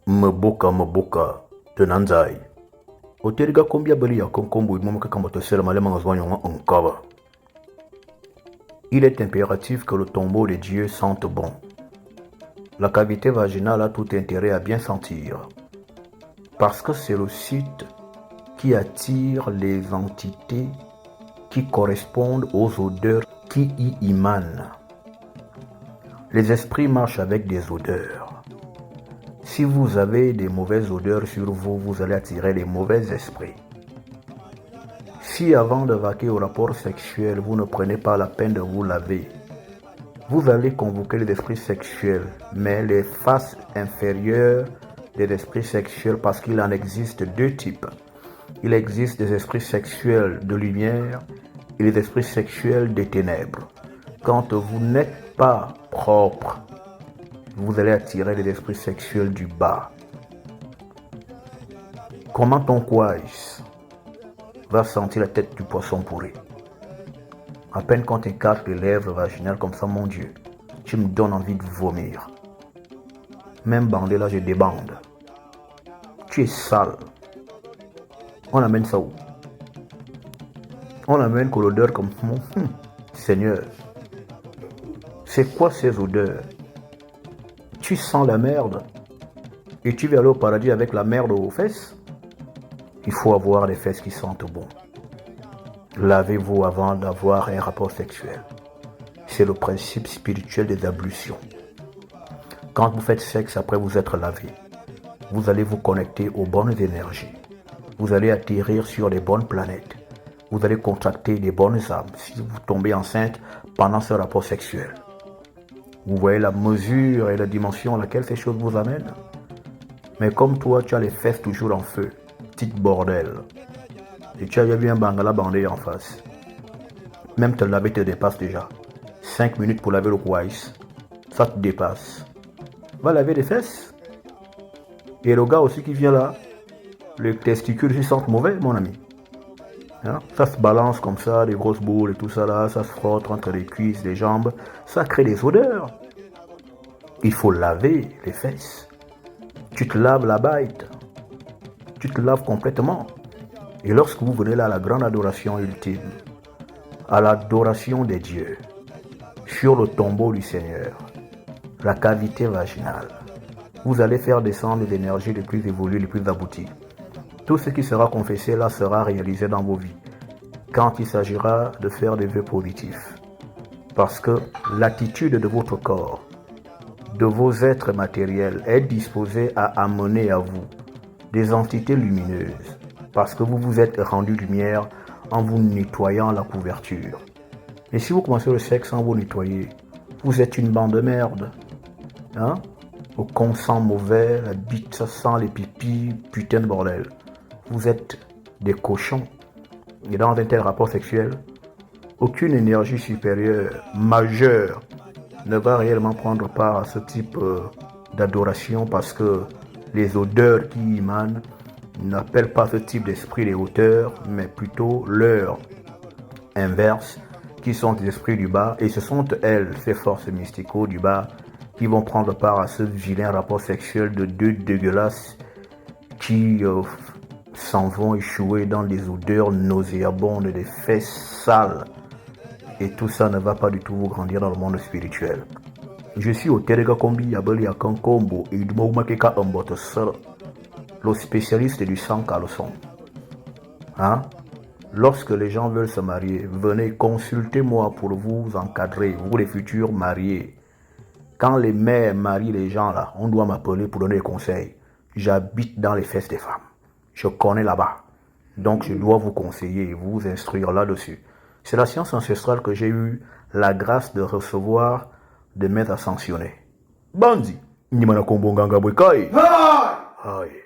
Mboka tenanzai. Oteriga kombia bali ya konkombo imamaka kamotosela malema ngazwanyonga onkaba. Il est impératif que le tombeau de Dieu sente bon. La cavité vaginale a tout intérêt à bien sentir, parce que c'est le site qui attire les entités qui correspondent aux odeurs qui y émanent. Les esprits marchent avec des odeurs. Si vous avez des mauvaises odeurs sur vous, vous allez attirer les mauvais esprits. Si avant de vaquer au rapport sexuel, vous ne prenez pas la peine de vous laver, vous allez convoquer les esprits sexuels, mais les faces inférieures des esprits sexuels, parce qu'il en existe deux types. Il existe des esprits sexuels de lumière et les esprits sexuels des ténèbres. Quand vous n'êtes pas propre, vous allez attirer les esprits sexuels du bas. Comment ton quaïs va sentir la tête du poisson pourri? À peine quand tu écartes les lèvres vaginales comme ça, mon Dieu, tu me donnes envie de vomir. Même bandé là, je débande. Tu es sale. On amène ça où? On amène que l'odeur comme Seigneur. C'est quoi ces odeurs? Tu sens la merde et tu vas aller au paradis avec la merde aux fesses? Il faut avoir les fesses qui sentent bon. Lavez-vous avant d'avoir un rapport sexuel. C'est le principe spirituel des ablutions. Quand vous faites sexe après vous être lavé, vous allez vous connecter aux bonnes énergies. Vous allez atterrir sur les bonnes planètes. Vous allez contracter les bonnes âmes si vous tombez enceinte pendant ce rapport sexuel. Vous voyez la mesure et la dimension à laquelle ces choses vous amènent? Mais comme toi, tu as les fesses toujours en feu, petite bordel. Et tu as bien un bangala bandé en face. Même te laver te dépasse déjà. 5 minutes pour laver le quaïs, ça te dépasse. Va laver les fesses. Et le gars aussi qui vient là, les testicules se sentent mauvais, mon ami. Hein? Ça se balance comme ça, des grosses boules et tout ça là, ça se frotte entre les cuisses, les jambes, ça crée des odeurs. Il faut laver les fesses. Tu te laves la bite. Tu te laves complètement. Et lorsque vous venez là à la grande adoration ultime, à l'adoration des dieux, sur le tombeau du Seigneur, la cavité vaginale, vous allez faire descendre l'énergie les plus évoluées, les plus abouties. Tout ce qui sera confessé là sera réalisé dans vos vies, quand il s'agira de faire des vœux positifs. Parce que l'attitude de votre corps, de vos êtres matériels, est disposée à amener à vous des entités lumineuses. Parce que vous vous êtes rendu lumière en vous nettoyant la couverture. Et si vous commencez le sexe sans vous nettoyer, vous êtes une bande de merde. Hein? Au con sent mauvais, la bite ça sent les pipis, putain de bordel. Vous êtes des cochons. Et dans un tel rapport sexuel, aucune énergie supérieure, majeure, ne va réellement prendre part à ce type d'adoration, parce que les odeurs qui y émanent n'appellent pas ce type d'esprit des hauteurs, mais plutôt leur inverse, qui sont des esprits du bas, et ce sont elles, ces forces mystico du bas, qui vont prendre part à ce vilain rapport sexuel de deux dégueulasses qui s'en vont échouer dans des odeurs nauséabondes, des fesses sales. Et tout ça ne va pas du tout vous grandir dans le monde spirituel. Je suis au Terega Kombi Yabeli Akankombo et du Moumakeka Mbotosara, le spécialiste du sang caleçon. Hein? Lorsque les gens veulent se marier, venez, consultez-moi pour vous encadrer, vous les futurs mariés. Quand les mères marient les gens là, on doit m'appeler pour donner des conseils. J'habite dans les fesses des femmes. Je connais là-bas. Donc je dois vous conseiller et vous instruire là-dessus. C'est la science ancestrale que j'ai eu la grâce de recevoir de mes ascensionnés. Bandi, ni mana kombo nganga bwekai. Aïe.